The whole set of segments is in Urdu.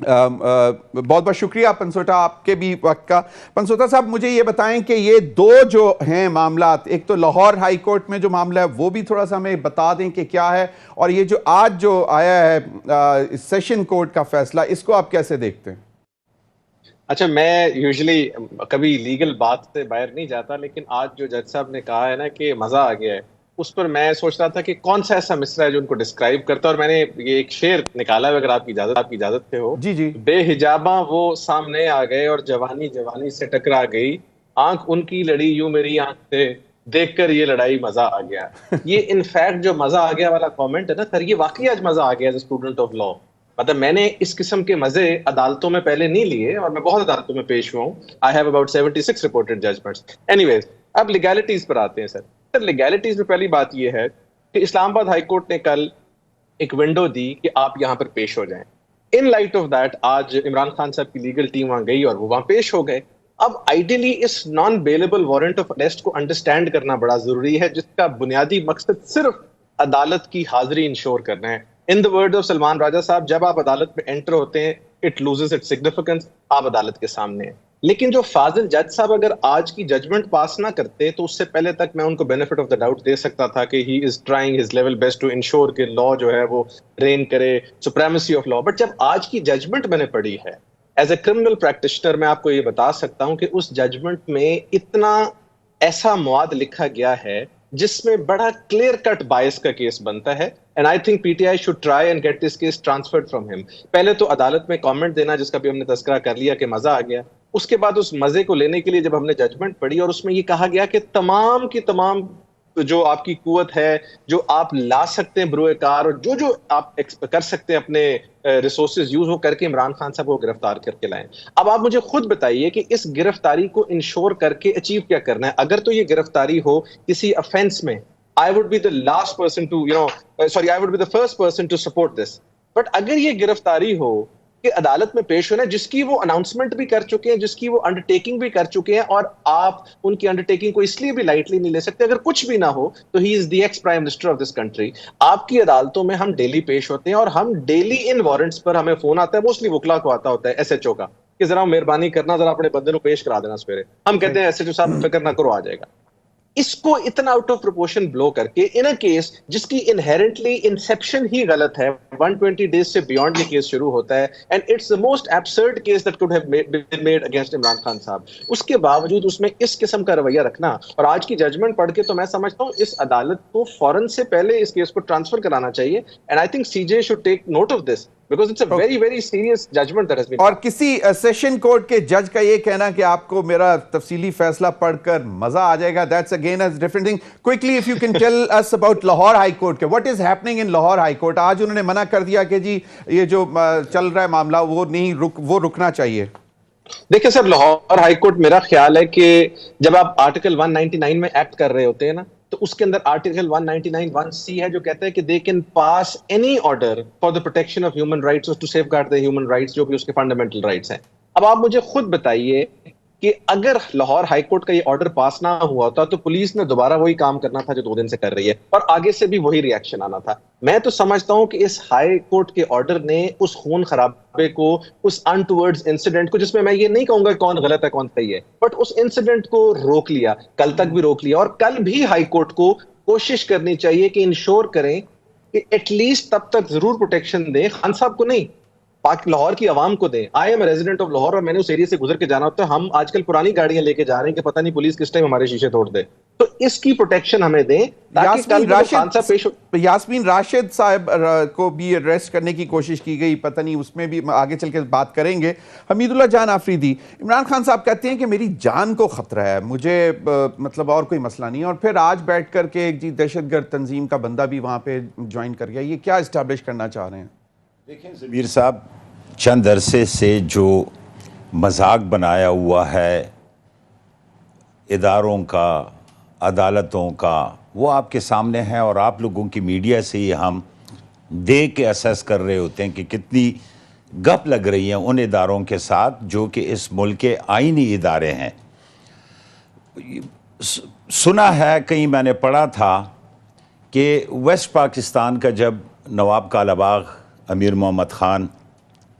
بہت بہت شکریہ پنسوٹا آپ کے بھی وقت کا. پنسوٹا صاحب مجھے یہ بتائیں کہ یہ دو جو ہیں معاملات, ایک تو لاہور ہائی کورٹ میں جو معاملہ ہے وہ بھی تھوڑا سا ہمیں بتا دیں کہ کیا ہے, اور یہ جو آج جو آیا ہے سیشن کورٹ کا فیصلہ, اس کو آپ کیسے دیکھتے ہیں؟ اچھا, میں یوزلی کبھی لیگل بات سے باہر نہیں جاتا, لیکن آج جو جج صاحب نے کہا ہے نا کہ مزہ آ گیا ہے, اس پر میں سوچ رہا تھا کہ کون سا ایسا مصرع ہے جو ان کو ڈسکرائب کرتا ہے, اور میں نے یہ ایک شعر نکالا ہے, اگر آپ کی اجازت سے ہو. جی جی. بے حجاباں وہ سامنے آ گئے اور جوانی سے ٹکرا گئی, آنکھ ان کی لڑی یوں میری آنکھ سے, دیکھ کر یہ لڑائی مزہ آ گیا. یہ انفیکٹ جو مزہ آ گیا والا کامنٹ ہے نا سر, یہ واقعی آج مزہ آ گیا as a student of law. مطلب میں نے اس قسم کے مزے عدالتوں میں پہلے نہیں لیے, اور میں بہت عدالتوں میں پیش ہوا ہوں. I have about 76 reported judgments. Anyways, اب لیگیلٹیز پر آتے ہیں سر. سر لیگیلٹیز میں پہلی بات یہ ہے کہ اسلام آباد ہائی کورٹ نے کل ایک ونڈو دی کہ آپ یہاں پر پیش ہو جائیں. ان لائٹ آف دیٹ آج عمران خان صاحب کی لیگل ٹیم وہاں گئی اور وہ وہاں پیش ہو گئے. اب آئیڈیلی اس non bailable warrant of arrest کو انڈرسٹینڈ کرنا بڑا ضروری ہے, جس کا بنیادی مقصد صرف عدالت کی حاضری انشور کرنا ہے. ان دا ورڈ آف سلمان راجہ صاحب, جب آپ عدالت میں انٹر ہوتے ہیں اٹ لوزز اٹ سگنیفیکینس, آپ عدالت کے سامنے ہیں. لیکن جو فاضل جج صاحب اگر آج کی ججمنٹ پاس نہ کرتے تو اس سے پہلے تک میں ان کو بینیفٹ آف دا ڈاؤٹ دے سکتا تھا کہ he is trying his level best to ensure کہ لا جو ہے وہ رین کرے, سپریمیسی آف لا. بٹ جب آج کی ججمنٹ میں نے پڑھی ہے ایز اے کرمنل پریکٹیشنر, میں آپ کو یہ بتا سکتا ہوں کہ اس ججمنٹ میں اتنا ایسا مواد لکھا گیا ہے جس میں بڑا کلیئر کٹ بائس کا کیس بنتا ہے. And I think P T I should try and get this case transferred from him. پہلے تو عدالت میں کامنٹ دینا جس کا بھی ہم نے تذکرہ کر لیا کہ مزہ آ گیا. اس کے بعد اس مزے کو لینے کے لیے جب ہم نے ججمنٹ پڑھی اور اس میں یہ کہا گیا کہ تمام کی تمام جو آپ کی قوت ہے, جو آپ لا سکتے ہیں بروئے کار, اور جو آپ کر سکتے ہیں اپنے ریسورسز یوز ہو کر کے عمران خان صاحب کو گرفتار کر کے لائیں. اب آپ مجھے خود بتائیے کہ اس گرفتاری کو انشور کر کے اچیو کیا کرنا ہے. اگر تو یہ گرفتاری ہو کسی افینس میں, I would be the last person to, I would be the first person to support this. But اگر یہ گرفتاری ہو کہ عدالت میں پیش ہونا ہے, جس کی وہ اناؤنسمنٹ بھی کر چکے ہیں, جس کی وہ انڈرٹیکنگ بھی کر چکے ہیں, اور آپ ان کی انڈرٹیکنگ کو اس لیے بھی لائٹلی نہیں لے سکتے. اگر کچھ بھی نہ ہو تو he is the ex prime minister of this country. آپ کی عدالتوں میں ہم ڈیلی پیش ہوتے ہیں, اور ہم ڈیلی ان وارنٹس پر ہمیں فون آتا ہے, موسٹلی وکلا کو آتا ہوتا ہے ایس ایچ او کا, کہ ذرا مہربانی کرنا, ذرا اپنے بندے کو پیش کرا دینا سویرے. ہم کہتے ہیں ایس ایچ او صاحب فکر نہ کرو, آ جائے گا. اس کو اتنا آؤٹ آف پروپورشن بلو کر کے ان اے کیس جس کی انہیرنٹلی انسیپشن ہی غلط ہے, 120 days سے بیونڈ یہ کیس شروع ہوتا ہے, and it's the most absurd case that could have been made against Imran Khan صاحب. اس کے باوجود اس میں اس قسم کا رویہ رکھنا, اور آج کی ججمنٹ پڑھ کے تو میں سمجھتا ہوں اس عدالت کو فوراً سے پہلے اس کیس کو ٹرانسفر کرانا چاہیے. And I think C J should take note of this, because it's a very very serious judgment that has been. اور کسی سیشن کورٹ کے جج کا یہ کہنا کہ آپ کو میرا تفصیلی فیصلہ پڑھ کر مزہ آ جائے گا, that's again a different thing. Quickly if you can tell us about Lahore high court کے, what is happening in Lahore high court. آج انہوں نے منع کر دیا کہ جی یہ جو چل رہا ہے معاملہ وہ رکنا چاہیے. دیکھیں سر, لاہور ہائی کورٹ میرا خیال ہے کہ جب آپ آرٹیکل 199 میں ایکٹ کر رہے ہوتے ہیں نا, تو اس کے اندر آرٹیکل 199(1)(c) ہے جو کہتا ہے کہ they can pass any order for the protection of human rights or to safeguard the human rights, جو بھی اس کے فنڈامنٹل رائٹس ہیں. اب آپ مجھے خود بتائیے کہ اگر لاہور ہائی کورٹ کا یہ آرڈر پاس نہ ہوا ہوتا تو پولیس نے دوبارہ وہی کام کرنا تھا جو 2 دن سے کر رہی ہے, اور آگے سے بھی وہی ری ایکشن آنا تھا. میں تو سمجھتا ہوں کہ اس ہائی کورٹ کے آرڈر نے اس خون خرابے کو, اس انٹورڈز انسیڈنٹ کو, جس میں یہ نہیں کہوں گا کون غلط ہے کون صحیح ہے, بٹ اس انسیڈنٹ کو روک لیا, کل تک بھی روک لیا, اور کل بھی ہائی کورٹ کو کوشش کرنی چاہیے کہ انشور کریں کہ ایٹ لیسٹ تب تک ضرور پروٹیکشن دیں, خان صاحب کو نہیں, لاہور کی عوام کو دیں. I am resident of Lahore, اور میں نے اس ایریا سے گزر کے جانا ہوتا ہے. ہم آج کل پرانی گاڑیاں لے کے جا رہے ہیں کہ پتہ نہیں پولیس کس ٹائم ہمارے شیشے توڑ دے. تو اس کی پروٹیکشن ہمیں دیں تاکہ کل خان صاحب پیش ہو. یاسمین راشد صاحب کو بھی اریسٹ کرنے کی کوشش کی گئی, پتہ نہیں اس میں بھی آگے چل کے بات کریں گے. حمید اللہ جان آفریدی, عمران خان صاحب کہتے ہیں کہ میری جان کو خطرہ ہے, مجھے مطلب اور کوئی مسئلہ نہیں, اور پھر آج بیٹھ کر کے ایک دہشت گرد تنظیم کا بندہ بھی وہاں پہ جوائن کر گیا. یہ کیا اسٹیبلش کرنا چاہ رہے ہیں؟ دیکھیں ضمیر صاحب, چند عرصے سے جو مذاق بنایا ہوا ہے اداروں کا, عدالتوں کا, وہ آپ کے سامنے ہے, اور آپ لوگوں کی میڈیا سے ہی ہم دیکھ کے اسیس کر رہے ہوتے ہیں کہ کتنی گپ لگ رہی ہیں ان اداروں کے ساتھ جو کہ اس ملک کے آئینی ادارے ہیں. سنا ہے, کہیں میں نے پڑھا تھا کہ ویسٹ پاکستان کا جب نواب کالا باغ امیر محمد خان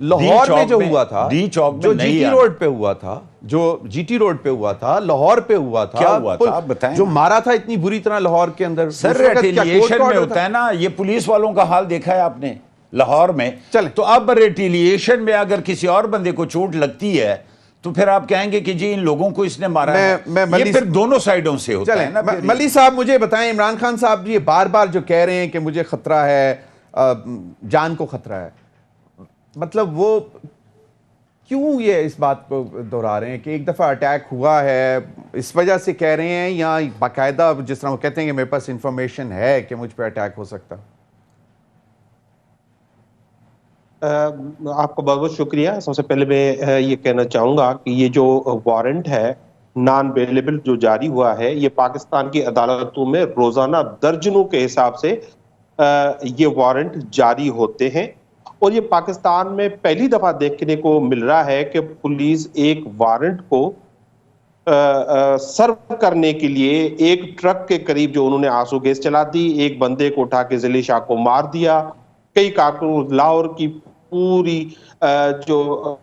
لاہور میں جو ہوا تھا, ڈی چوک میں جو نہیں جی ٹی آنا. روڈ پہ ہوا تھا, جو جی ٹی روڈ پہ ہوا تھا, لاہور پہ ہوا تھا, کیا ہوا تھا آپ بتائیں. جو مارا تھا اتنی بری طرح لاہور کے اندر, سر ریٹیلیشن میں ہوتا ہے نا, یہ پولیس والوں کا حال دیکھا ہے آپ نے لاہور میں. چلیں تو اب ریٹیلیشن میں اگر کسی اور بندے کو چوٹ لگتی ہے تو پھر آپ کہیں گے کہ جی ان لوگوں کو اس نے مارا ہے. یہ پھر دونوں سائیڈوں سے ہوتا ہے نا. ملی صاحب مجھے بتائیں, عمران خان صاحب یہ بار بار جو کہہ رہے ہیں کہ مجھے خطرہ ہے, جان کو خطرہ ہے, مطلب وہ کیوں یہ اس بات کو دہرا رہے ہیں کہ ایک دفعہ اٹیک ہوا ہے اس وجہ سے کہہ رہے ہیں, یا باقاعدہ جس طرح وہ کہتے ہیں کہ میرے پاس انفارمیشن ہے کہ مجھ پہ اٹیک ہو سکتا؟ آپ کا بہت بہت شکریہ. سب سے پہلے میں یہ کہنا چاہوں گا کہ یہ جو وارنٹ ہے نان بیلیبل جو جاری ہوا ہے, یہ پاکستان کی عدالتوں میں روزانہ درجنوں کے حساب سے یہ وارنٹ جاری ہوتے ہیں, اور یہ پاکستان میں پہلی دفعہ دیکھنے کو مل رہا ہے کہ پولیس ایک وارنٹ کو سرو کرنے کے لیے ایک ٹرک کے قریب جو انہوں نے آنسو گیس چلا دی, ایک بندے کو اٹھا کے ضلع شاہ کو مار دیا, کئی کارکنوں لاہور کی پوری جو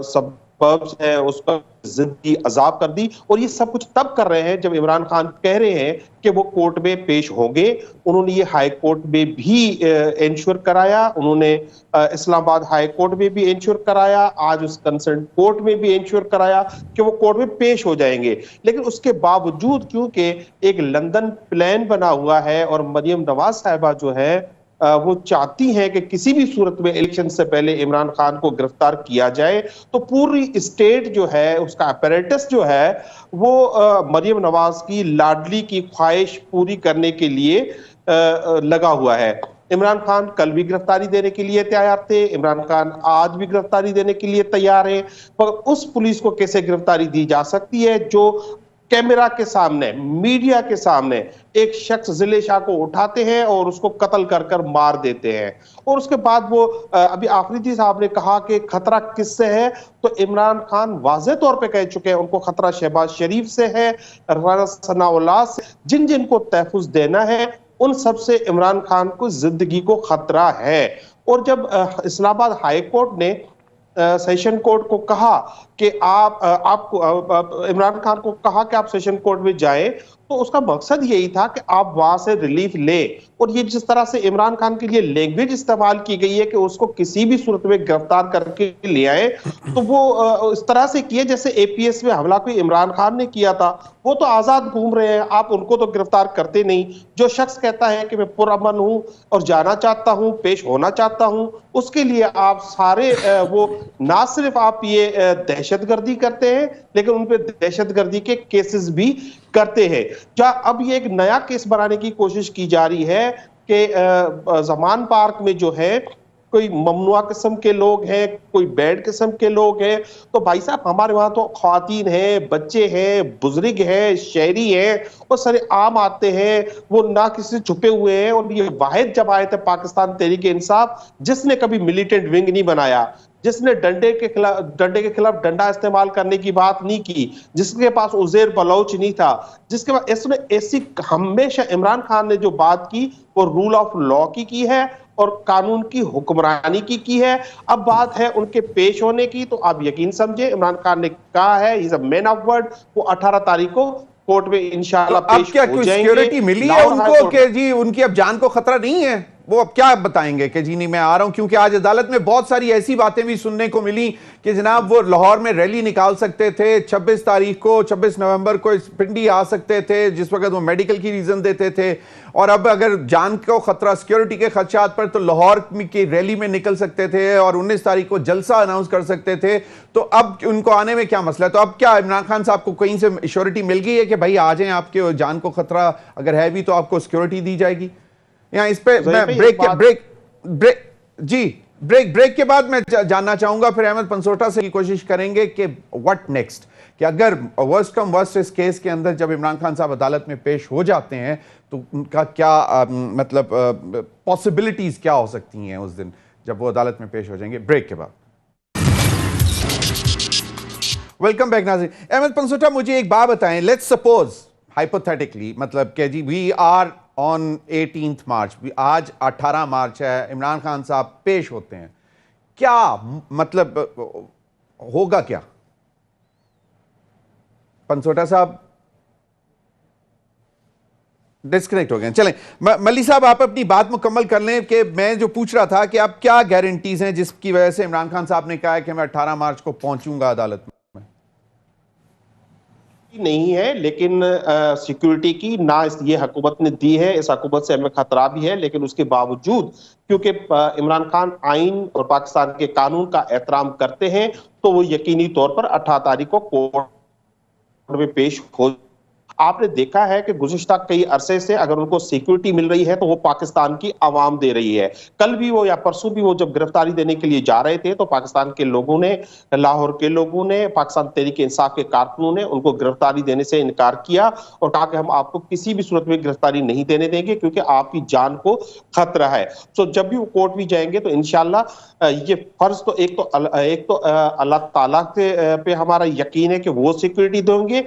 سببز ہیں اس پر زندگی عذاب کر دی. اور یہ سب کچھ تب کر رہے ہیں جب عمران خان کہہ رہے ہیں کہ وہ کورٹ میں پیش ہوں گے. انہوں نے یہ ہائی کورٹ میں بھی انشور کرایا, انہوں نے اسلام آباد ہائی کورٹ میں بھی انشور کرایا, آج اس کنسرن کورٹ میں بھی انشور کرایا کہ وہ کورٹ میں پیش ہو جائیں گے. لیکن اس کے باوجود کیونکہ ایک لندن پلان بنا ہوا ہے اور مریم نواز صاحبہ جو ہے وہ چاہتی ہیں کہ کسی بھی صورت میں الیکشن سے پہلے عمران خان کو گرفتار کیا جائے, تو پوری اسٹیٹ جو ہے اس کا اپیریٹس جو ہے وہ مریم نواز کی لاڈلی کی خواہش پوری کرنے کے لیے لگا ہوا ہے. عمران خان کل بھی گرفتاری دینے کے لیے تیار تھے, عمران خان آج بھی گرفتاری دینے کے لیے تیار ہیں, مگر اس پولیس کو کیسے گرفتاری دی جا سکتی ہے جو کیمرہ کے سامنے, میڈیا کے سامنے ایک شخص ضلع شاہ کو اٹھاتے ہیں اور اس کو قتل کر کر مار دیتے ہیں. اور اس کے بعد وہ ابھی آفریدی صاحب نے کہا کہ خطرہ کس سے ہے, تو عمران خان واضح طور پہ کہہ چکے ہیں ان کو خطرہ شہباز شریف سے ہے, رانا ثناء اللہ سے, جن کو تحفظ دینا ہے ان سب سے عمران خان کو زندگی کو خطرہ ہے. اور جب اسلام آباد ہائی کورٹ نے سیشن کورٹ کو کہا کہ آپ کو عمران خان کو کہا کہ آپ سیشن کورٹ میں جائیں, تو اس کا مقصد یہی تھا کہ آپ وہاں سے ریلیف لیں. اور یہ جس طرح سے عمران خان کے لیے لینگویج استعمال کی گئی ہے کہ اس کو کسی بھی صورت میں گرفتار کر کے لے آئے, تو وہ اس طرح سے کیے جیسے اے پی ایس میں حملہ کوئی عمران خان نے کیا تھا. وہ تو آزاد گھوم رہے ہیں, آپ ان کو تو گرفتار کرتے نہیں. جو شخص کہتا ہے کہ میں پرامن ہوں اور جانا چاہتا ہوں, پیش ہونا چاہتا ہوں, اس کے لیے آپ سارے وہ نہ صرف آپ یہ دہشت گردی کرتے ہیں لیکن ان پہ دہشت گردی کے کیسز بھی کرتے ہیں. اب یہ ایک نیا کیس بنانے کی کوشش کی جا رہی ہے کہ زمان پارک میں جو ہے کوئی ممنوع قسم کے لوگ ہیں, کوئی بیڈ قسم کے لوگ ہیں. تو بھائی صاحب ہمارے وہاں تو خواتین ہیں, بچے ہیں, بزرگ ہیں, شہری ہیں, اور سارے عام آتے ہیں, وہ نہ کسی سے چھپے ہوئے ہیں. اور یہ واحد جماعت ہے پاکستان تحریک انصاف جس نے کبھی ملیٹنٹ ونگ نہیں بنایا, جس نے ڈنڈے کے خلاف ڈنڈا استعمال کرنے کی بات نہیں کی, جس کے پاس عزیر بلوچ نہیں تھا, جس کے پاس اس نے ایسی ہمیشہ عمران خان نے جو بات کی وہ رول آف لا کی ہے اور قانون کی حکمرانی کی ہے. اب بات ہے ان کے پیش ہونے کی, تو آپ یقین سمجھے عمران خان نے کہا ہے ہی از اے مین آف ورڈ, وہ 18 تاریخ کو کورٹ میں انشاءاللہ پیش ہو جائیں گے. سیکیورٹی ملی ہے ان کو کہ جی ان کی اب جان کو خطرہ نہیں ہے؟ وہ اب کیا بتائیں گے کہ جی نہیں میں آ رہا ہوں؟ کیونکہ آج عدالت میں بہت ساری ایسی باتیں بھی سننے کو ملی کہ جناب وہ لاہور میں ریلی نکال سکتے تھے 26 تاریخ کو, 26 نومبر کو پنڈی آ سکتے تھے جس وقت وہ میڈیکل کی ریزن دیتے تھے, اور اب اگر جان کو خطرہ سیکیورٹی کے خدشات پر تو لاہور کی ریلی میں نکل سکتے تھے اور 19 تاریخ کو جلسہ اناؤنس کر سکتے تھے. تو اب ان کو آنے میں کیا مسئلہ ہے؟ تو اب کیا عمران خان صاحب کو کہیں سے ایشورٹی مل گئی ہے کہ بھائی آ جائیں, آپ کے جان کو خطرہ اگر ہے بھی تو آپ کو سیکیورٹی دی جائے گی؟ یہاں اس پہ میں بریک کے بعد میں جاننا چاہوں گا, پھر احمد پنسوٹا سے کوشش کریں گے کہ what next, کہ اگر ورسٹ کم ورسٹ اس کیس کے اندر جب عمران خان صاحب عدالت میں پیش ہو جاتے ہیں تو ان کا کیا مطلب پاسبلٹیز کیا ہو سکتی ہیں اس دن جب وہ عدالت میں پیش ہو جائیں گے. بریک کے بعد ویلکم بیک ناظرین. احمد پنسوٹا مجھے ایک بات بتائیں, لیٹس سپوز ہائپوتھیٹکلی, مطلب کہ جی وی آر آن 18 مارچ, آج 18 مارچ ہے, عمران خان صاحب پیش ہوتے ہیں, کیا مطلب ہوگا کیا؟ پنسوٹا صاحب ڈسکنیکٹ ہو گئے. چلیں ملی صاحب آپ اپنی بات مکمل کر لیں کہ میں جو پوچھ رہا تھا کہ آپ کیا گارنٹیز ہیں جس کی وجہ سے عمران خان صاحب نے کہا ہے کہ میں 18 مارچ کو پہنچوں گا عدالت میں؟ نہیں ہے، لیکن سیکیورٹی کی نہ یہ حکومت نے دی ہے، اس حکومت سے ہمیں خطرہ بھی ہے، لیکن اس کے باوجود کیونکہ عمران خان آئین اور پاکستان کے قانون کا احترام کرتے ہیں تو وہ یقینی طور پر 18 تاریخ کو کورٹ میں پیش ہو. آپ نے دیکھا ہے کہ گزشتہ کئی عرصے سے اگر ان کو سیکیورٹی مل رہی ہے تو وہ پاکستان کی عوام دے رہی ہے. کل بھی وہ یا پرسوں بھی وہ جب گرفتاری دینے کے لیے جا رہے تھے تو پاکستان کے لوگوں نے، لاہور کے لوگوں نے، پاکستان تحریک انصاف کے کارکنوں نے ان کو گرفتاری دینے سے انکار کیا اور کہا کہ ہم آپ کو کسی بھی صورت میں گرفتاری نہیں دینے دیں گے کیونکہ آپ کی جان کو خطرہ ہے. سو جب بھی وہ کورٹ بھی جائیں گے تو انشاءاللہ یہ فرض تو ایک تو اللہ تعالیٰ پہ ہمارا یقین ہے کہ وہ سیکیورٹی دیں گے،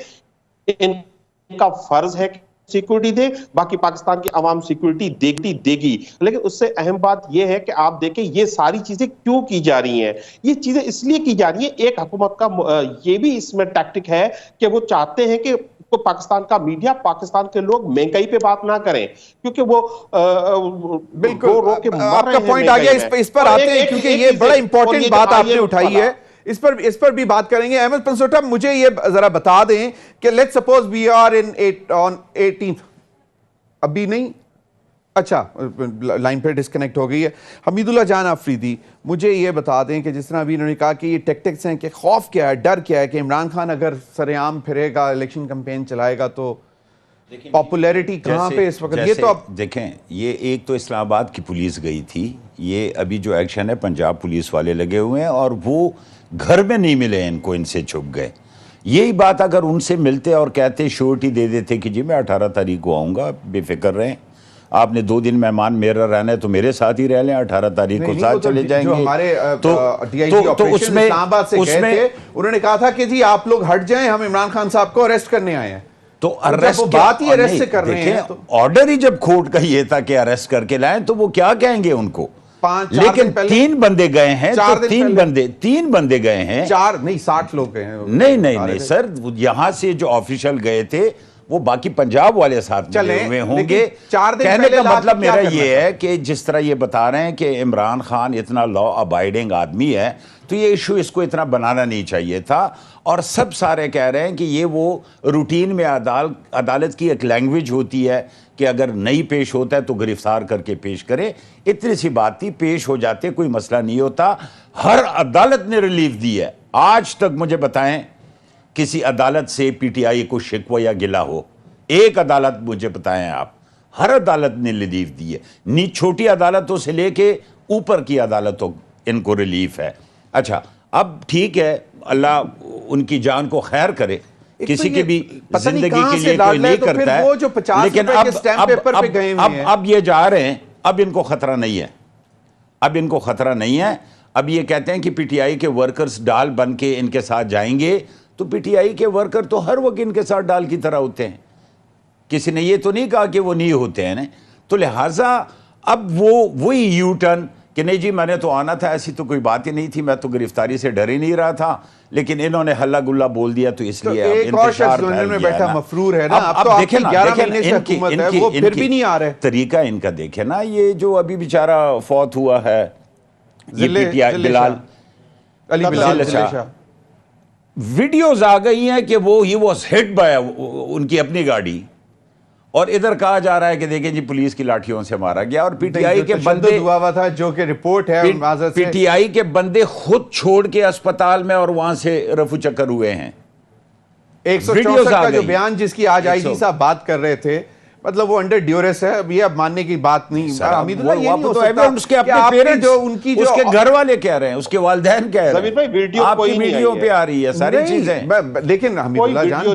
ان کا فرض ہے کہ سیکیورٹی دے، باقی پاکستان کی عوام سیکیورٹی دے گی. لیکن اس سے اہم بات یہ ہے کہ آپ دیکھیں یہ ساری چیزیں کیوں کی جا رہی ہیں. یہ چیزیں اس لیے کی جا رہی ہیں، ایک حکومت کا یہ بھی اس میں ٹیکٹک ہے کہ وہ چاہتے ہیں کہ پاکستان کا میڈیا، پاکستان کے لوگ مہنگائی پہ بات نہ کریں کیونکہ وہ بالکل آپ کا پوائنٹ آ گیا. اس پر آتے ہیں کیونکہ یہ بڑا امپورٹنٹ بات آپ نے اٹھائی ہے، اس پر بھی بات کریں گے. احمد پنسوٹا مجھے یہ ذرا بتا دیں کہ let suppose we are on 18th، ابھی نہیں، اچھا لائن پہ ڈسکنیکٹ ہو گئی ہے. حمید اللہ جان آفریدی مجھے یہ بتا دیں کہ جس طرح ابھی انہوں نے کہا کہ یہ ٹیکٹکس ہیں کہ خوف کیا ہے، ڈر کیا ہے کہ عمران خان اگر سر عام پھرے گا، الیکشن کمپین چلائے گا تو پاپولیرٹی کہاں پہ اس وقت؟ یہ تو اب دیکھیں، یہ ایک تو اسلام آباد کی پولیس گئی تھی، یہ ابھی جو ایکشن ہے پنجاب پولیس والے لگے ہوئے ہیں اور وہ گھر میں نہیں ملے ان کو، ان سے چھپ گئے. یہی بات اگر ان سے ملتے اور کہتے شورٹی دے دیتے کہ جی میں 18 تاریخ کو آؤں گا، بے فکر رہیں، آپ نے 2 دن مہمان میرا رہنا ہے تو میرے ساتھ ہی رہ لیں، 18 تاریخ کو ساتھ چلے جائیں گے. ہمارے ڈی آئی جی آپریشن اسلام آباد سے گئے تھے، انہوں نے کہا تھا کہ جی آپ لوگ ہٹ جائیں، ہم عمران خان صاحب کو اریسٹ کرنے آئے ہیں. تو بات ہی اریسٹ سے کر رہے ہیں، آرڈر ہی جب کورٹ کا یہ تھا کہ اریسٹ کر کے لائیں تو وہ کیا کہیں گے ان کو؟ لیکن 3 بندے گئے ہیں تو 3 بندے گئے ہیں، 4 نہیں 60 لوگ گئے ہیں. نہیں سر، یہاں سے جو آفیشل گئے تھے وہ باقی پنجاب والے ساتھ ملے ہوئے ہوں گے. کہنے کا مطلب میرا یہ ہے کہ جس طرح یہ بتا رہے ہیں کہ عمران خان اتنا لا ابائیڈنگ آدمی ہے تو یہ ایشو اس کو اتنا بنانا نہیں چاہیے تھا. اور سب سارے کہہ رہے ہیں کہ یہ وہ روٹین میں عدالت کی ایک لینگویج ہوتی ہے کہ اگر نہیں پیش ہوتا ہے تو گرفتار کر کے پیش کرے. اتنی سی بات تھی، پیش ہو جاتے کوئی مسئلہ نہیں ہوتا. ہر عدالت نے ریلیف دی ہے. آج تک مجھے بتائیں کسی عدالت سے پی ٹی آئی کو شکوہ یا گلہ ہو؟ ایک عدالت مجھے بتائیں آپ. ہر عدالت نے ریلیف دی ہے، چھوٹی عدالتوں سے لے کے اوپر کی عدالتوں ان کو ریلیف ہے. اچھا اب ٹھیک ہے، اللہ ان کی جان کو خیر کرے، کسی کی بھی زندگی کے لیے کوئی نہیں کرتا ہے، لیکن اب یہ جا رہے ہیں، اب ان کو خطرہ نہیں ہے، اب ان کو خطرہ نہیں ہے. اب یہ کہتے ہیں کہ پی ٹی آئی کے ورکرز ڈال بن کے ان کے ساتھ جائیں گے، تو پی ٹی آئی کے ورکر تو ہر وقت ان کے ساتھ ڈال کی طرح ہوتے ہیں، کسی نے یہ تو نہیں کہا کہ وہ نہیں ہوتے ہیں. تو لہٰذا اب وہی یو ٹرن کہ نہیں جی میں نے تو آنا تھا، ایسی تو کوئی بات ہی نہیں تھی، میں تو گرفتاری سے ڈر ہی نہیں رہا تھا، لیکن انہوں نے ہلہ گلہ بول دیا تو اس لیے ایک اور شخص لندن میں بیٹھا مفرور ہے نا. اب تو آپ کی 11 مہینے سے حکومت ہے، وہ پھر بھی نہیں آ رہے. طریقہ ان کا دیکھیں نا، یہ جو ابھی بیچارہ فوت ہوا ہے علی بلال شاہ، ویڈیوز آ گئی ہیں کہ وہ ہی واز ہٹ بائی ان کی اپنی گاڑی، اور ادھر کہا جا رہا ہے کہ دیکھیں جی پولیس کی لاٹھیوں سے مارا گیا. اور پی ٹی آئی کے بندے ہوا ہوا تھا، جو کہ رپورٹ ہے پی ٹی آئی کے بندے خود چھوڑ کے اسپتال میں اور وہاں سے رفو چکر ہوئے ہیں. 164 کا جو بیان جس کی آج آئی جی صاحب بات کر رہے تھے، مطلب وہ انڈر ڈیورس ہے، اب یہ اب ماننے کی بات نہیں. حمید اللہ یہ نہیں ہو سکتا اس کے اپنے پیرنٹس، اس کے گھر والے کہہ رہے ہیں، اس کے والدین کہہ رہے ہیں، آپ کی ویڈیو پہ آ رہی ہے ساری چیزیں. لیکن حمید اللہ جان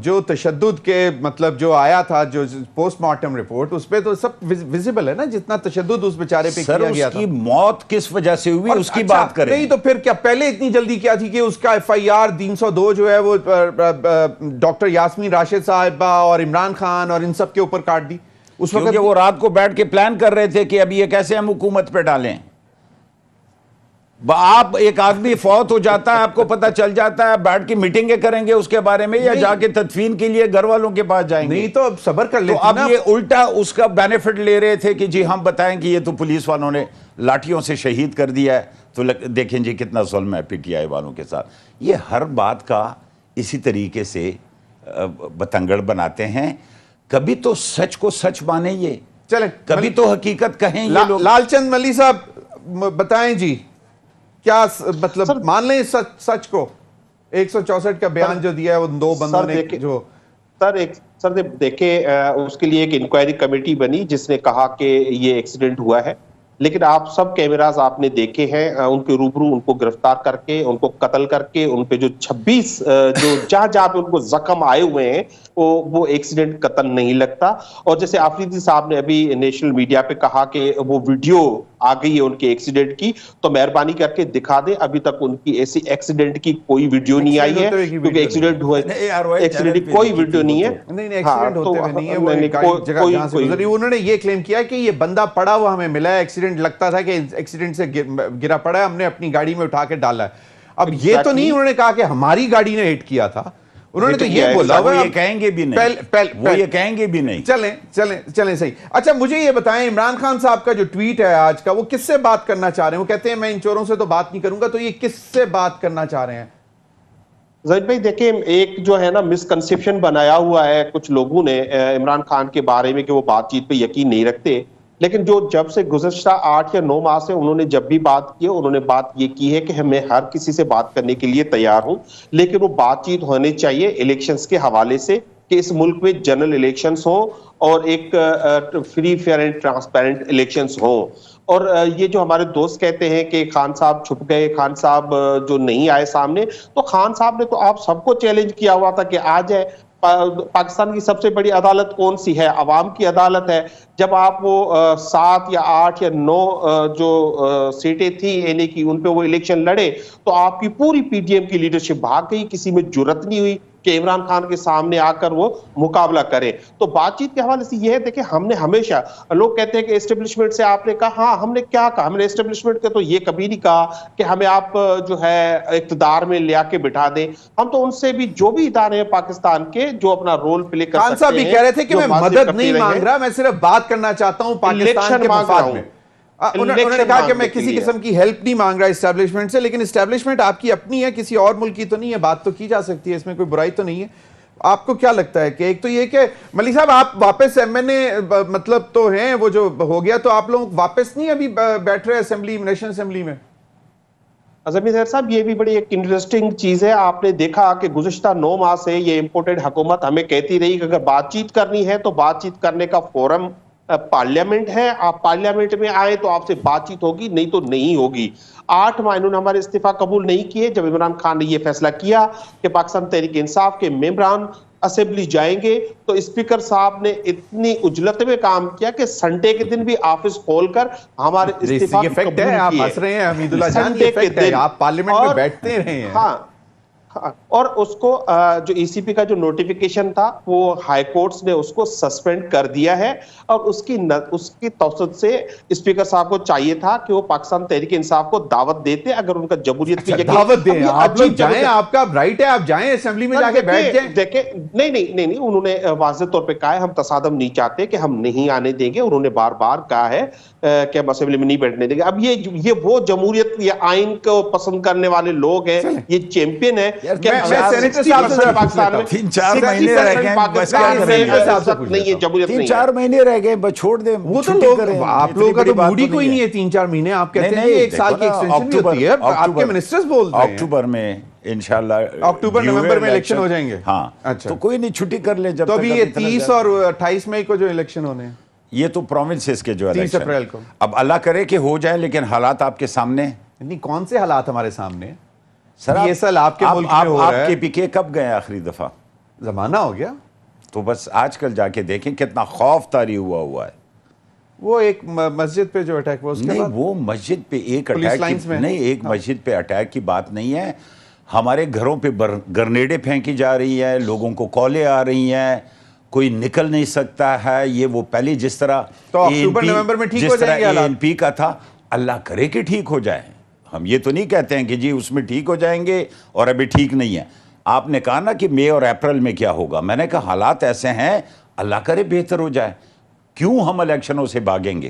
جو تشدد کے مطلب جو آیا تھا، جو پوسٹ مارٹم رپورٹ، اس پہ تو سب ویزیبل ہے نا، جتنا تشدد اس بیچارے پہ کیا گیا تھا. اس کی موت کس وجہ سے ہوئی اس کی بات کریں. نہیں تو پھر کیا پہلے اتنی جلدی کیا تھی کہ اس کا ایف آئی آر 302 جو ہے وہ ڈاکٹر یاسمین راشد صاحبہ اور عمران خان اور ان سب کے اوپر کاٹ دی اس وقت؟ وہ رات کو بیٹھ کے پلان کر رہے تھے کہ اب یہ کیسے ہم حکومت پہ ڈالیں. آپ ایک آدمی فوت ہو جاتا ہے، آپ کو پتہ چل جاتا ہے، بیٹھ کے میٹنگیں کریں گے اس کے بارے میں، یا جا کے تدفین کے لیے گھر والوں کے پاس جائیں گے؟ نہیں تو اب صبر کر تو لیتے اب یہ الٹا اس کا بینیفٹ لے رہے تھے کہ جی ہم بتائیں کہ یہ تو پولیس والوں نے لاٹھیوں سے شہید کر دیا ہے، تو دیکھیں جی کتنا ظلم ہے پی ٹی آئی والوں کے ساتھ۔ یہ ہر بات کا اسی طریقے سے بتنگڑ بناتے ہیں۔ کبھی تو سچ کو سچ مانیں، یہ چلیں کبھی تو حقیقت کہیں یہ لوگ۔ لال چند ملی صاحب بتائیں جی، کیا مطلب مان لیں سچ کو؟ 164 کا بیان جو دیا ہے وہ دو بندوں نے جو سر دیکھیں اس کے لیے ایک انکوائری کمیٹی بنی جس نے کہا کہ یہ ایکسیڈنٹ ہوا ہے، لیکن آپ سب کیمراز آپ نے دیکھے ہیں، ان کے روبرو ان کو گرفتار کر کے، ان کو قتل کر کے، ان پہ جو 26 جو جہاں جہاں پہ ان کو زخم آئے ہوئے ہیں وہ ایکسیڈنٹ قتل نہیں لگتا۔ اور جیسے آفریدی صاحب نے ابھی نیشنل میڈیا پہ کہا کہ وہ ویڈیو آ گئی ہے ان کے ایکسیڈنٹ کی، تو مہربانی کر کے دکھا دیں، ابھی تک ان کی ایسی ایکسیڈنٹ کی کوئی ویڈیو نہیں آئی ہے، کیونکہ ایکسیڈنٹ ہوئے ایکسیڈنٹ کی کوئی ویڈیو نہیں ہے۔ نہیں ایکسیڈنٹ ہوتے ہوئے نہیں ہے، وہ گاڑی جگہ جہاں سے گزری، انہوں نے یہ کلیم کیا کہ یہ بندہ پڑا ہوا ہمیں ملا ہے، ایکسیڈنٹ لگتا تھا کہ ایکسیڈنٹ سے گرا پڑا ہے، ہم نے اپنی گاڑی میں اٹھا کے ڈالا ہے۔ اب یہ تو نہیں انہوں نے کہا کہ ہماری گاڑی نے ہٹ کیا تھا، انہوں نے تو یہ بولا وہ یہ کہیں گے بھی نہیں، وہ یہ کہیں گے بھی نہیں۔ چلیں صحیح۔ اچھا مجھے یہ بتائیں، عمران خان صاحب کا جو ٹویٹ ہے آج کا، وہ کس سے بات کرنا چاہ رہے ہیں؟ وہ کہتے ہیں میں ان چوروں سے تو بات نہیں کروں گا، تو یہ کس سے بات کرنا چاہ رہے ہیں؟ زید بھائی دیکھیں، ایک جو ہے نا مسکنسیپشن بنایا ہوا ہے کچھ لوگوں نے عمران خان کے بارے میں کہ وہ بات چیت پہ یقین نہیں رکھتے، لیکن جو جب سے گزشتہ 8 یا 9 ماہ سے انہوں نے جب بھی بات کی، انہوں نے بات یہ کی ہے کہ میں ہر کسی سے بات کرنے کے لیے تیار ہوں، لیکن وہ بات چیت ہونے چاہیے الیکشنز کے حوالے سے، کہ اس ملک میں جنرل الیکشنز ہوں اور ایک free fair and transparent elections ہوں۔ اور یہ جو ہمارے دوست کہتے ہیں کہ خان صاحب چھپ گئے، خان صاحب جو نہیں آئے سامنے، تو خان صاحب نے تو آپ سب کو چیلنج کیا ہوا تھا کہ آ جائے۔ پاکستان کی سب سے بڑی عدالت کون سی ہے؟ عوام کی عدالت ہے۔ جب آپ وہ 7 یا 8 یا 9 جو سیٹیں تھیں یعنی کہ ان پہ وہ الیکشن لڑے، تو آپ کی پوری پی ڈی ایم کی لیڈرشپ بھاگ گئی، کسی میں جرت نہیں ہوئی کہ عمران خان کے سامنے آ کر وہ مقابلہ کرے۔ تو بات چیت کے حوالے سے یہ ہے، دیکھیں ہم نے ہمیشہ، لوگ کہتے ہیں کہ اسٹیبلشمنٹ سے آپ نے کہا، ہاں ہم نے کیا کہا؟ ہم نے اسٹیبلشمنٹ کے تو یہ کبھی نہیں کہا کہ ہمیں آپ جو ہے اقتدار میں لے آ کے بٹھا دیں۔ ہم تو ان سے بھی جو بھی ادارے ہیں پاکستان کے جو اپنا رول پلے کر سکتے ہیں، خان صاحب بھی کہہ رہے تھے کہ میں مدد نہیں مانگ رہا، میں صرف بات کرنا چاہتا ہوں پاکستان کے مفاد میں۔ انہوں نے کہا کہ میں کسی قسم کی ہیلپ نہیں مانگ رہا اسٹیبلشمنٹ سے، لیکن اسٹیبلشمنٹ آپ کی اپنی ہے، کسی اور ملک کی تو نہیں ہے، بات تو کی جا سکتی ہے، اس میں کوئی برائی تو نہیں ہے۔ آپ کو کیا لگتا ہے کہ ایک تو یہ کہ ملی صاحب آپ واپس ایم این اے مطلب تو ہیں، وہ جو ہو گیا تو آپ لوگ واپس نہیں ابھی بیٹھ رہے اسمبلی، نیشنل اسمبلی میں؟ اعظمی ظاہر صاحب یہ بھی بڑی ایک انٹرسٹنگ چیز ہے۔ آپ نے دیکھا کہ گزشتہ 9 ماہ سے یہ امپورٹڈ حکومت ہمیں کہتی رہی کہ اگر بات چیت کرنی ہے تو بات چیت کرنے کا فورم پارلیمنٹ ہے، آپ پارلیمنٹ میں آئے تو آپ سے بات چیت ہوگی، نہیں تو نہیں ہوگی۔ 8 ماہ انہوں نے ہمارے استعفیٰ قبول نہیں کیے۔ جب عمران خان نے یہ فیصلہ کیا کہ پاکستان تحریک انصاف کے ممبران اسمبلی جائیں گے، تو اسپیکر صاحب نے اتنی اجلت میں کام کیا کہ سنڈے کے دن بھی آفس کھول کر ہمارے استعفیٰ یہ فیکٹ ہے، آپ ہنس رہے ہیں حمید اللہ جان، یہ فیکٹ ہے، آپ پارلیمنٹ میں بیٹھتے رہے ہیں۔ ہاں، اور اس کو جو ای سی پی کا جو نوٹیفیکیشن تھا وہ ہائی کورٹس نے اس کو سسپینڈ کر دیا ہے، اور اس کی توسط سے اسپیکر صاحب کو چاہیے تھا کہ وہ پاکستان تحریک انصاف کو دعوت دیتے، اگر ان کا جمہوریت پہ یقین۔ دعوت دیں، آپ لوگ جائیں، آپ کا رائٹ ہے، آپ جائیں اسمبلی میں جا کے بیٹھ جائیں۔ دیکھیں نہیں انہوں نے واضح طور پہ کہا ہے ہم تصادم نہیں چاہتے کہ ہم نہیں آنے دیں گے، انہوں نے بار بار کہا ہے کہ ہم اسمبلی میں نہیں بیٹھنے دیں گے۔ اب یہ وہ جمہوریت یا آئین کو پسند کرنے والے لوگ ہیں، یہ چیمپئن ہے۔ سینیٹر صاحب سے پاکستان میں 3-4 مہینے رہ گئے، جمہوریت 3-4 مہینے رہ گئے، بس چھوڑ دیں۔ وہ تو لوگ، آپ لوگوں کا تو موڈ ہی کوئی نہیں ہے 3-4 مہینے، آپ کہتے ہیں 1 سال کی ایکسٹینشن بھی ہوتی ہے، آپ کے منسٹرز بولتے ہیں اکتوبر میں انشاءاللہ، اکتوبر نومبر میں الیکشن ہو جائیں گے۔ ہاں تو کوئی نہیں، چھٹی کر لیں جب تو ابھی یہ 30 اور 28 مئی کو جو الیکشن ہونے ہیں، یہ تو پروونسز کے جو 30 اپریل کو، اب اللہ کرے کہ ہو جائے، لیکن حالات آپ کے سامنے۔ نہیں کون سے حالات ہمارے سامنے؟ سر یہ سال آپ کے ملک میں ہو رہا ہے، آپ کے پی کے کب گئے آخری دفعہ؟ زمانہ ہو گیا۔ تو بس آج کل جا کے دیکھیں کتنا خوف طاری ہوا ہے۔ وہ ایک مسجد پہ جو اٹیک ہوا اس کے بعد، نہیں وہ مسجد پہ ایک اٹیک نہیں، ایک مسجد پہ اٹیک کی بات نہیں ہے، ہمارے گھروں پہ گرنیڈیں پھینکی جا رہی ہے، لوگوں کو کالیں آ رہی ہیں، کوئی نکل نہیں سکتا ہے۔ یہ وہ پہلے جس طرح تو اکتوبر نومبر میں ٹھیک ہو جائیں گے حالات؟ ANP کا تھا، اللہ کرے کہ ٹھیک ہو جائے، ہم یہ تو نہیں کہتے ہیں کہ جی اس میں ٹھیک ہو جائیں گے اور ابھی ٹھیک نہیں ہے. آپ نے کہا نا کہ مئی اور اپریل میں کیا ہوگا, میں نے کہا حالات ایسے ہیں, اللہ کرے بہتر ہو جائے. کیوں ہم الیکشنوں سے بھاگیں گے؟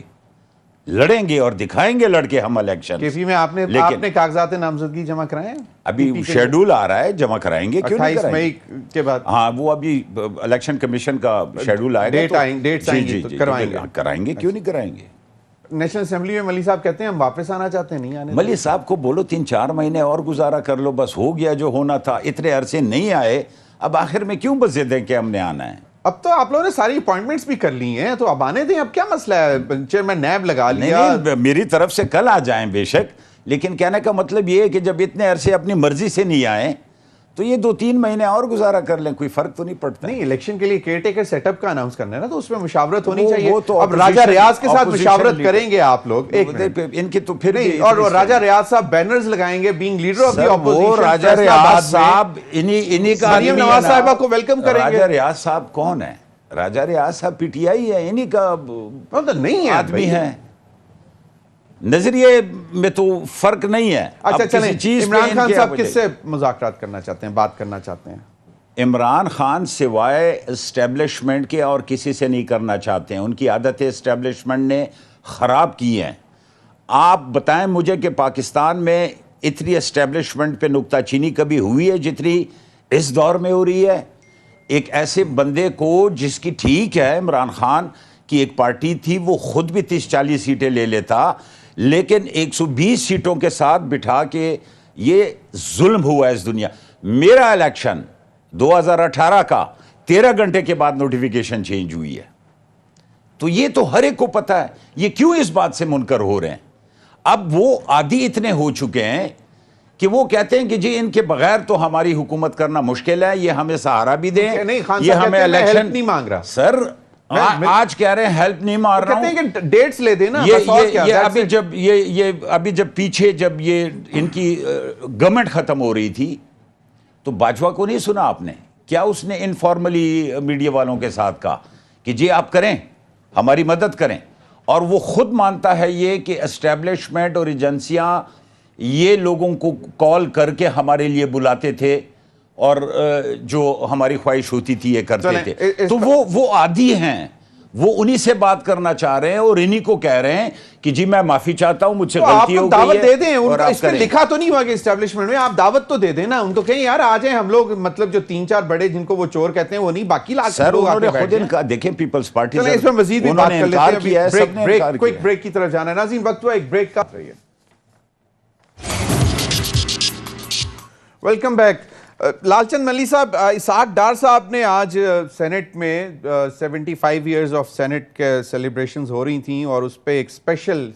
لڑیں گے اور دکھائیں گے لڑکے ہم الیکشن. کیفی میں آپ نے کاغذات نامزدگی جمع کرائے ہیں؟ ابھی شیڈول آ رہا ہے, جمع کرائیں گے. کیوں نہیں کرائیں گے؟ 28 مئی کے بعد. ہاں وہ ابھی الیکشن کمیشن کا شیڈول آئے گا, ڈیٹس آئیں گے تو کروائیں گے. کرائیں گے, کیوں نہیں کرائیں گے. نیشنل اسمبلی میں ملی صاحب کہتے ہیں ہم واپس آنا چاہتے ہیں, نہیں آنے. ملی صاحب کو بولو 3-4 مہینے اور گزارا کر لو, بس ہو گیا جو ہونا تھا. اتنے عرصے نہیں آئے, اب آخر میں کیوں بس دیں کہ ہم نے آنا ہے. اب تو آپ لوگوں نے ساری اپوائنٹمنٹس بھی کر لی ہیں, تو اب آنے دیں. اب کیا مسئلہ ہے, چیئرمین نیب لگا لیا. نہیں, میری طرف سے کل آ جائیں بے شک, لیکن کہنے کا مطلب یہ ہے کہ جب اتنے عرصے اپنی مرضی سے نہیں آئیں تو یہ 2-3 مہینے اور گزارا کر لیں, کوئی فرق تو نہیں پڑتا. نہیں, الیکشن کے لیے کیئر ٹیکر سیٹ اپ کا اناؤنس کرنا ہے نا, تو اس میں مشاورت ہونی چاہیے. وہ تو اب راجہ ریاض کے ساتھ مشاورت کریں گے آپ لوگ, ان کی تو پھر نہیں, اور راجہ ریاض صاحب بینرز لگائیں گے being leader of the opposition. Raja Riaz صاحب انہی کا مریم نواز صاحبہ کو ویلکم کریں گے. راجہ ریاض صاحب کون ہے؟ راجہ ریاض صاحب پی ٹی آئی ہے, انہی کا نہیں آدمی ہے. نظریے میں تو فرق نہیں ہے. اچھا چلیں, عمران خان صاحب کس سے مذاکرات کرنا چاہتے ہیں, بات کرنا چاہتے ہیں؟ عمران خان سوائے اسٹیبلشمنٹ کے اور کسی سے نہیں کرنا چاہتے ہیں. ان کی عادتیں اسٹیبلشمنٹ نے خراب کی ہیں. آپ بتائیں مجھے کہ پاکستان میں اتنی اسٹیبلشمنٹ پہ نکتہ چینی کبھی ہوئی ہے جتنی اس دور میں ہو رہی ہے؟ ایک ایسے بندے کو جس کی, ٹھیک ہے عمران خان کی ایک پارٹی تھی, وہ خود بھی 30-40 سیٹیں لے لیتا, لیکن 120 سیٹوں کے ساتھ بٹھا کے یہ ظلم ہوا ہے اس دنیا. میرا الیکشن 2018 کا 13 گھنٹے کے بعد نوٹیفیکیشن چینج ہوئی ہے. تو یہ تو ہر ایک کو پتا ہے. یہ کیوں اس بات سے منکر ہو رہے ہیں؟ اب وہ عادی اتنے ہو چکے ہیں کہ وہ کہتے ہیں کہ جی ان کے بغیر تو ہماری حکومت کرنا مشکل ہے, یہ ہمیں سہارا بھی دیں, یہ ہمیں الیکشن نہیں مانگ رہا. سر آج کہہ رہے ہیں ہیلپ نہیں مار رہا ہوں, کہتے ہیں کہ ڈیٹس لے دینا. ابھی جب پیچھے جب یہ ان کی گورنمنٹ ختم ہو رہی تھی تو باجوہ کو نہیں سنا آپ نے؟ کیا اس نے انفارملی میڈیا والوں کے ساتھ کہا کہ جی آپ کریں, ہماری مدد کریں. اور وہ خود مانتا ہے یہ کہ اسٹیبلشمنٹ اور ایجنسیاں یہ لوگوں کو کال کر کے ہمارے لیے بلاتے تھے, اور جو ہماری خواہش ہوتی تھی یہ کرتے تھے. تو وہ عادی ہیں, وہ انہی سے بات کرنا چاہ رہے ہیں اور انہی کو کہہ رہے ہیں کہ جی میں معافی چاہتا ہوں, مجھ سے غلطی ہو گئی ہے. دعوت دے دیں, اس پہ لکھا تو نہیں ہوا کہ اسٹیبلشمنٹ میں, آپ دعوت تو دے دیں نا. ان کو کہیں یار آ جائیں ہم لوگ, مطلب جو 3-4 بڑے جن کو وہ چور کہتے ہیں وہ نہیں, باقی سر انہوں نے خود ان کا دیکھیں پیپلز پارٹی اس میں مزید بھی بات کر لیتے ہیں. کوئک بریک کی طرف جانا ہے. ناظرین وقت ہوا ایک بریک کا. Welcome back. لال چند ملی صاحب, اسحاق ڈار صاحب نے آج سینٹ میں 75 ایئرز آف سینٹ کے سیلیبریشنز ہو رہی تھیں, اور اس پہ ایک اسپیشل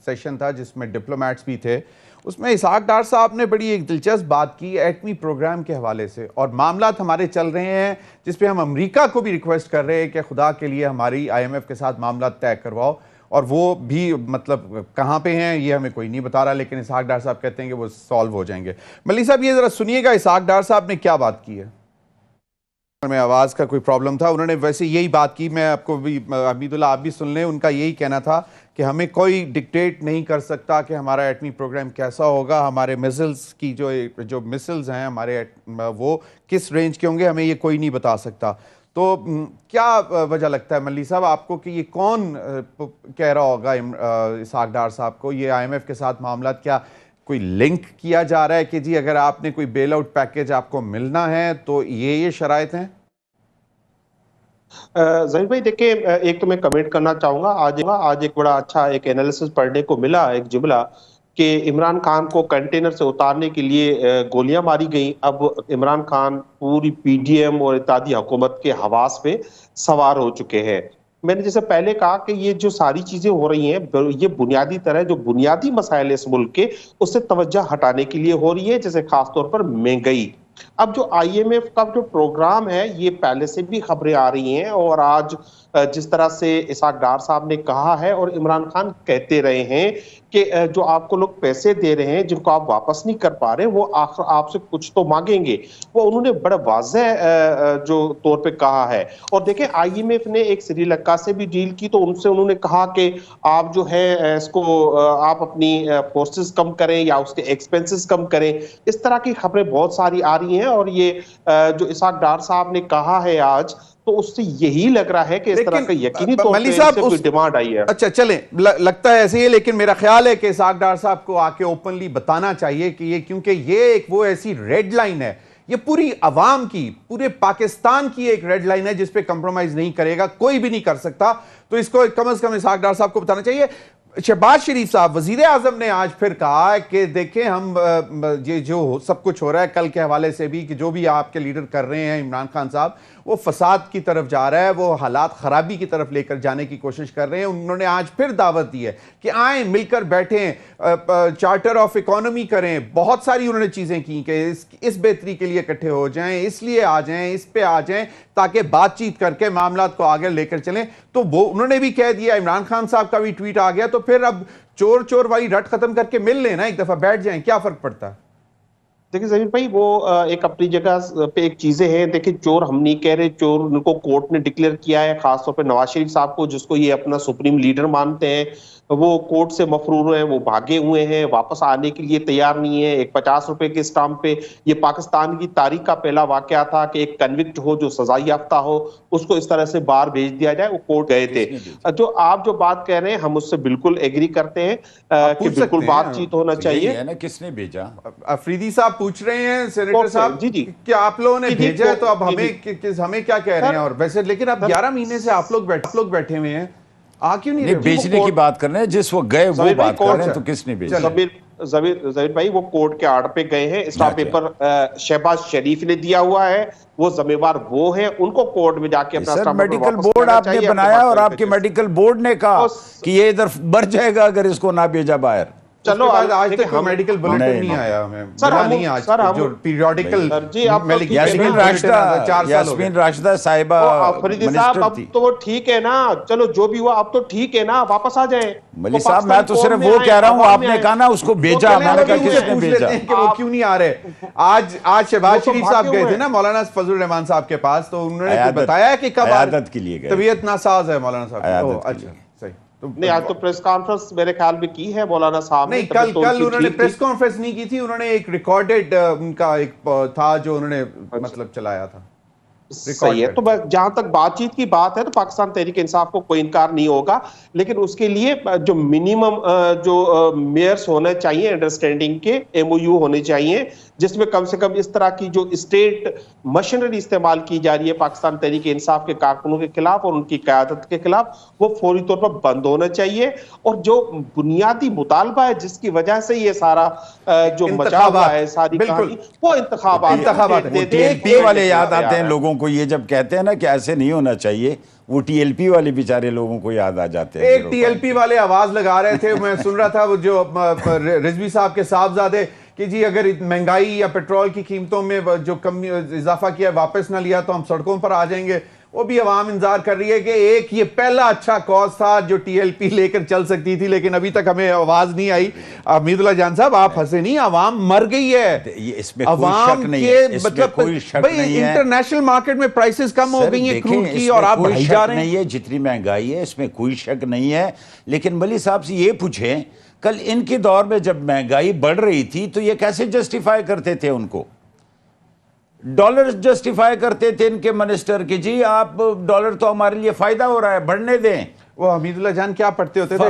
سیشن تھا جس میں ڈپلومیٹس بھی تھے. اس میں اسحاق ڈار صاحب نے بڑی ایک دلچسپ بات کی ایٹمی پروگرام کے حوالے سے, اور معاملات ہمارے چل رہے ہیں جس پہ ہم امریکہ کو بھی ریکویسٹ کر رہے ہیں کہ خدا کے لیے ہماری IMF کے ساتھ معاملات طے کرواؤ, اور وہ بھی مطلب کہاں پہ ہیں یہ ہمیں کوئی نہیں بتا رہا, لیکن اسحاق ڈار صاحب کہتے ہیں کہ وہ سالو ہو جائیں گے. ملی صاحب یہ ذرا سنیے گا اسحاق ڈار صاحب نے کیا بات کی ہے. میں آواز کا کوئی پرابلم تھا, انہوں نے ویسے یہی بات کی, میں آپ کو بھی حمید اللہ آپ بھی سن لیں. ان کا یہی کہنا تھا کہ ہمیں کوئی ڈکٹیٹ نہیں کر سکتا کہ ہمارا ایٹمی پروگرام کیسا ہوگا, ہمارے میزلز کی جو مسلز ہیں ہمارے وہ کس رینج کے ہوں گے, ہمیں یہ کوئی نہیں بتا سکتا. تو کیا وجہ لگتا ہے ملی صاحب آپ کو کہ یہ کون کہہ رہا ہوگا اسحاق ڈار صاحب کو, یہ IMF کے ساتھ معاملات کیا کوئی لنک کیا جا رہا ہے کہ جی اگر آپ نے کوئی بیل آؤٹ پیکیج آپ کو ملنا ہے تو یہ شرائط ہیں؟ ظہیر بھائی دیکھیں, ایک تو میں کمنٹ کرنا چاہوں گا, آج ایک بڑا اچھا ایک انالیسس پڑھنے کو ملا, ایک جملہ کہ عمران خان کو کنٹینر سے اتارنے کے لیے گولیاں ماری گئیں. اب عمران خان پوری PDM اور اتحادی حکومت کے حواس پہ سوار ہو چکے ہیں. میں نے جیسے پہلے کہا کہ یہ جو ساری چیزیں ہو رہی ہیں یہ بنیادی طرح جو بنیادی مسائل اس ملک کے اس سے توجہ ہٹانے کے لیے ہو رہی ہے, جیسے خاص طور پر مہنگائی. اب جو IMF کا جو پروگرام ہے یہ پہلے سے بھی خبریں آ رہی ہیں، اور آج جس طرح سے اسحاق ڈار صاحب نے کہا ہے اور عمران خان کہتے رہے ہیں کہ جو آپ کو لوگ پیسے دے رہے ہیں جن کو آپ واپس نہیں کر پا رہے وہ آخر آپ سے کچھ تو مانگیں گے، وہ انہوں نے بڑا واضح جو طور پہ کہا ہے۔ اور دیکھیں IMF نے ایک سری لنکا سے بھی ڈیل کی تو ان سے انہوں نے کہا کہ آپ جو ہے اس کو آپ اپنی فورسز کم کریں یا اس کے ایکسپینسز کم کریں۔ اس طرح کی خبریں بہت ساری آ رہی ہیں، اور یہ جو اسحاق ڈار صاحب نے کہا ہے آج، تو اس سے یہی لگ رہا ہے کہ اس طرح کا یقینی طور پہ اس سے کوئی ڈیمانڈ آئی ہے۔ اچھا چلیں، لگتا ہے ایسے ہی، لیکن میرا خیال ہے کہ اسحاق ڈار صاحب کو آ کے اوپنلی بتانا چاہیے کہ یہ، کیونکہ یہ ایک وہ ایسی ریڈ لائن ہے، یہ پوری عوام کی، پورے پاکستان کی ایک ریڈ لائن ہے جس پہ کمپرومائز نہیں کرے گا، کوئی بھی نہیں کر سکتا، تو اس کو کم از کم اسحاق ڈار صاحب کو بتانا چاہیے۔ شہباز شریف صاحب وزیر اعظم نے آج پھر کہا کہ دیکھیں ہم یہ جو سب کچھ ہو رہا ہے کل کے حوالے سے بھی، کہ جو بھی آپ کے لیڈر کر رہے ہیں عمران خان صاحب، وہ فساد کی طرف جا رہا ہے، وہ حالات خرابی کی طرف لے کر جانے کی کوشش کر رہے ہیں۔ انہوں نے آج پھر دعوت دی ہے کہ آئیں مل کر بیٹھیں، چارٹر آف اکانومی کریں، بہت ساری انہوں نے چیزیں کی کہ اس بہتری کے لیے اکٹھے ہو جائیں، اس لیے آ جائیں، اس پہ آ جائیں، تاکہ بات چیت کر کے معاملات کو آگے لے کر چلیں۔ تو وہ انہوں نے بھی کہہ دیا، عمران خان صاحب کا بھی ٹویٹ آ گیا، تو پھر اب چور والی رٹ ختم کر کے مل لینا، ایک دفعہ بیٹھ جائیں، کیا فرق پڑتا ہے؟ دیکھیں ظہیر بھائی، وہ ایک اپنی جگہ پہ ایک چیزیں ہیں، دیکھیں چور ہم نہیں کہہ رہے، چور ان کو کورٹ نے ڈکلیئر کیا ہے، خاص طور پہ نواز شریف صاحب کو جس کو یہ اپنا سپریم لیڈر مانتے ہیں، وہ کورٹ سے مفرور ہیں، وہ بھاگے ہوئے ہیں، واپس آنے کے لیے تیار نہیں ہے۔ ایک 50 روپے کے اسٹامپ پہ یہ پاکستان کی تاریخ کا پہلا واقعہ تھا کہ ایک کنوکٹ ہو جو سزا یافتہ ہو اس کو اس طرح سے باہر بھیج دیا جائے، وہ کورٹ گئے تھے۔ جو آپ جو بات کہہ رہے ہیں ہم اس سے بالکل ایگری کرتے ہیں کہ بالکل بات چیت ہونا چاہیے۔ کس نے بھیجا؟ افریدی صاحب پوچھ رہے ہیں سینیٹر صاحب کہ آپ لوگوں نے بھیجا ہے تو اب ہمیں کیا کہہ رہے ہیں؟ اور ویسے لیکن اب 11 مہینے سے آپ لوگ بیٹھے ہوئے ہیں، کیوں نہیں بیچنے کی بات کر رہے ہیں؟ جس وہ گئے وہ بات کر رہے ہیں، تو کس نے بھیجا؟ ظہیر بھائی وہ کورٹ کے آرڈر پہ گئے ہیں، اسٹامپ پیپر شہباز شریف نے دیا ہوا ہے، وہ ذمہ وار وہ ہیں، ان کو کورٹ میں جا کے اپنا اسٹامپ پیپر میڈیکل بورڈ آپ نے بنایا اور آپ کے میڈیکل بورڈ نے کہا کہ یہ ادھر مر جائے گا اگر اس کو نہ بھیجا باہر۔ چلو آج تک میڈیکل بلٹن نہیں آیا ہمیں، نہیں آج جو پیریوڈیکل یاسمین راشدہ صاحبہ فریدی صاحب اب تو وہ ٹھیک ہے نا، چلو جو بھی ہوا اب تو ٹھیک ہے نا، واپس آ جائیں۔ ملی صاحب میں تو صرف وہ کہہ رہا ہوں، آپ نے کہا نا اس کو بھیجا، میں نے کہا کس نے بھیجا؟ کہ وہ کیوں نہیں آ رہے؟ آج شہباز شریف صاحب گئے تھے نا مولانا فضل الرحمان صاحب کے پاس، تو انہوں نے بتایا کہ کب عیادت کے لیے گئے، طبیعت ناساز ہے مولانا صاحب۔ اچھا صحیح، نہیں آج تو پریس کانفرنس میرے خیال میں کی ہے مولانا صاحب نے۔ نہیں کل انہوں نے پریس کانفرنس نہیں کی تھی، انہوں نے ایک ریکارڈڈ ان کا ایک تھا جو انہوں نے مطلب چلایا تھا۔ صحیح ہے، تو جہاں تک بات چیت کی بات ہے تو پاکستان تحریک انصاف کو کوئی انکار نہیں ہوگا، لیکن اس کے لیے جو منیمم جو میئرز ہونے چاہیے انڈرسٹینڈنگ کے، MOU ہونے چاہیے جس میں کم سے کم اس طرح کی جو اسٹیٹ مشینری استعمال کی جا رہی ہے پاکستان تحریک انصاف کے کارکنوں کے خلاف اور ان کی قیادت کے خلاف، وہ فوری طور پر بند ہونا چاہیے۔ اور جو بنیادی مطالبہ ہے جس کی وجہ سے یہ سارا جو مچا ہوا ہے ساری کہانی، وہ انتخابات والے یاد آتے ہیں لوگوں کو، یہ جب کہتے ہیں نا کہ ایسے نہیں ہونا چاہیے، وہ TLP والے بیچارے لوگوں کو یاد آ جاتے ہیں۔ ایک TLP والے آواز لگا رہے تھے، میں سن رہا تھا وہ جو رضوی صاحب کے صاحبزادے کہ جی اگر مہنگائی یا پیٹرول کی قیمتوں میں جو کمی اضافہ کیا واپس نہ لیا تو ہم سڑکوں پر آ جائیں گے۔ وہ بھی عوام انتظار کر رہی ہے کہ ایک یہ پہلا اچھا کاز تھا جو TLP لے کر چل سکتی تھی، لیکن ابھی تک ہمیں آواز نہیں آئی۔ امید اللہ جان صاحب آپ ہنسے نہیں، عوام مر گئی ہے، اس میں کوئی شک نہیں ہے، اس میں کوئی شک نہیں ہے۔ انٹرنیشنل مارکیٹ میں پرائسز کم ہو گئی ہیں کروڈ کی اور آپ بڑھائی جا رہے ہیں۔ جتنی مہنگائی ہے اس میں کوئی شک نہیں ہے، لیکن ملی صاحب سے یہ پوچھیں کل ان کے دور میں جب مہنگائی بڑھ رہی تھی تو یہ کیسے جسٹیفائی کرتے تھے؟ ان کو ڈالر جسٹیفائی کرتے تھے ان کے منسٹر کہ جی آپ ڈالر تو ہمارے لیے فائدہ ہو رہا ہے، بڑھنے دیں۔ وہ حمید اللہ جان کیا پڑھتے ہوتے تھے؟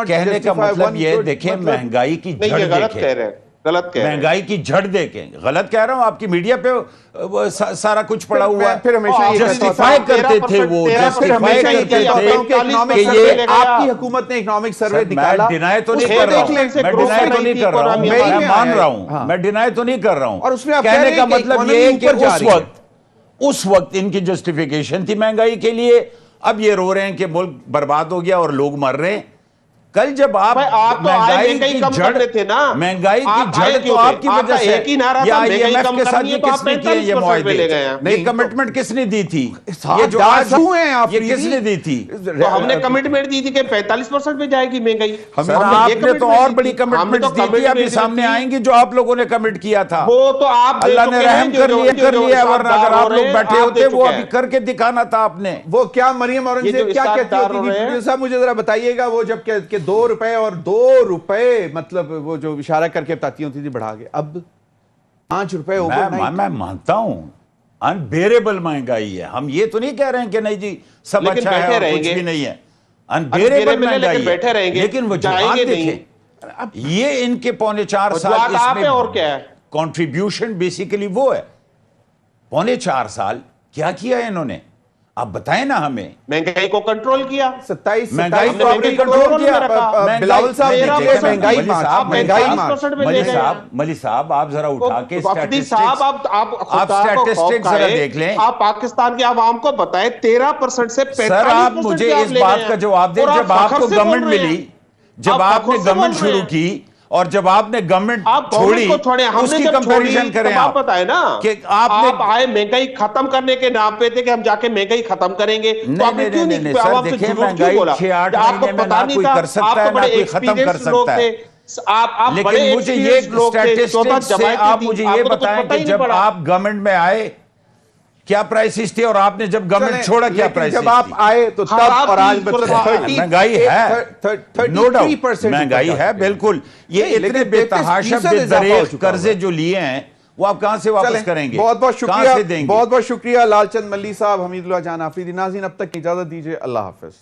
کہنے کا مطلب یہ دیکھیں مہنگائی کی جھڑ دیکھیں، مہنگائی کی جھڑ دیکھیں، غلط کہہ رہا ہوں، آپ کی میڈیا پہ سارا کچھ پڑا ہوا ہے، جسٹیفائی کرتے تھے وہ، جسٹیفائی کرتے تھے کہ یہ آپ کی حکومت نے اکنامک سروے نکالا۔ میں ڈینائی تو نہیں کر رہا ہوں، میں ڈینائی تو نہیں کر رہا ہوں، میں مان رہا ہوں، میں ڈینائی تو نہیں کر رہا ہوں۔ کہنے کا مطلب یہ ہے کہ اس وقت ان کی جسٹیفیکیشن تھی مہنگائی کے لیے، اب یہ رو رہے ہیں کہ ملک برباد ہو گیا اور لوگ مر رہے ہیں۔ کل جب آپ آپ تو مہنگائی کی کم کر رہے تھے نا، مہنگائی کی آپ جڑ تو آپ کی وجہ سے ایک ہی نعرہ یہ تھا آئی ایم مہنگائی ایف کم کے ساتھ کرنی ہے یہ تو کس آپ نے کیے یہ 45% پہ معاہدے لے گئے ہیں۔ یہ کمٹمنٹ کس نے دی تھی صاحب یہ جو آج کیوں ہیں آپ یہ کس نے دی تھی تو ہم نے کمٹمنٹ دی تھی کہ 45% پہ جائے گی مہنگائی، سر آپ نے تو اور بڑی کمٹمنٹ دی تھی ابھی سامنے آئیں گی جو آپ لوگوں نے کمٹ کیا تھا وہ تو آپ اللہ نے رحم کر لیا ورنہ اگر آپ لوگ بیٹھے ہوتے وہ ابھی کر کے دکھانا تھا آپ نے۔ وہ کیا مریم اورنگزیب کیا کہتی ہوتی تھی؟ پروڈیوسر صاحب مجھے ذرا بتائیے گا وہ جب کہ 2 روپے اور 2 روپے مطلب وہ جو اشارہ کر کے بتاتی ہوتی تھی بڑھا کے، اب 5 روپے اوور نائٹ۔ میں مانتا ہوں انبیریبل مہنگائی ہے، ہم یہ تو نہیں کہہ رہے ہیں کہ نہیں جی سب اچھا ہے اور کچھ بھی نہیں ہے، انبیریبل مہنگائی ہے، لیکن وجوہات دیکھیں یہ ان کے 4.5 سال اس میں اور کیا ہے کنٹریبیوشن بیسیکلی وہ ہے۔ 4.5 سال کیا کیا ہے انہوں نے؟ آپ بتائیں نا ہمیں۔ مہنگائی کو کنٹرول کیا، 27 مہنگائی کو آپ نے کنٹرول کیا۔ بلاول صاحب ملی صاحب آپ ذرا اٹھا کے وفدی صاحب آپ اسٹیٹسٹکس ذرا دیکھ لیں۔ آپ پاکستان کے عوام کو بتائیں 13% سے 45% سر آپ مجھے اس بات کا جواب دیں جب آپ کو گورنمنٹ ملی، جب آپ نے گورنمنٹ شروع کی اور جب آپ نے گورنمنٹ چھوڑی اس کی کمپیریزن کریں آپ بتائیں نا کہ آپ آئے مہنگائی ختم کرنے کے نام پہ تھے کہ ہم جا کے مہنگائی ختم کریں گے، تو آپ نے کیوں نہیں سر دیکھیں مہنگائی 6-8 مہینے میں نہ کوئی کر سکتا ہے نہ کوئی ختم کر سکتا ہے، لیکن مجھے یہ اسٹیٹسٹکس سے آپ مجھے یہ بتائیں کہ جب آپ گورنمنٹ میں آئے کیا پرائسز تھے اور آپ نے جب گورنمنٹ چھوڑا کیا پرائسز تھی؟ جب آپ آئے تو تب اور آج مہنگائی ہے، نو ڈاؤٹ مہنگائی ہے بالکل۔ یہ اتنے بے تحاشا بے دریغ قرضے جو لیے ہیں وہ آپ کہاں سے واپس کریں گے؟ بہت بہت کہاں سے دیں شکریہ، گے؟ بہت بہت شکریہ لال چند ملی صاحب، حمید اللہ جان آفریدی۔ ناظرین اب تک کی اجازت دیجیے، اللہ حافظ۔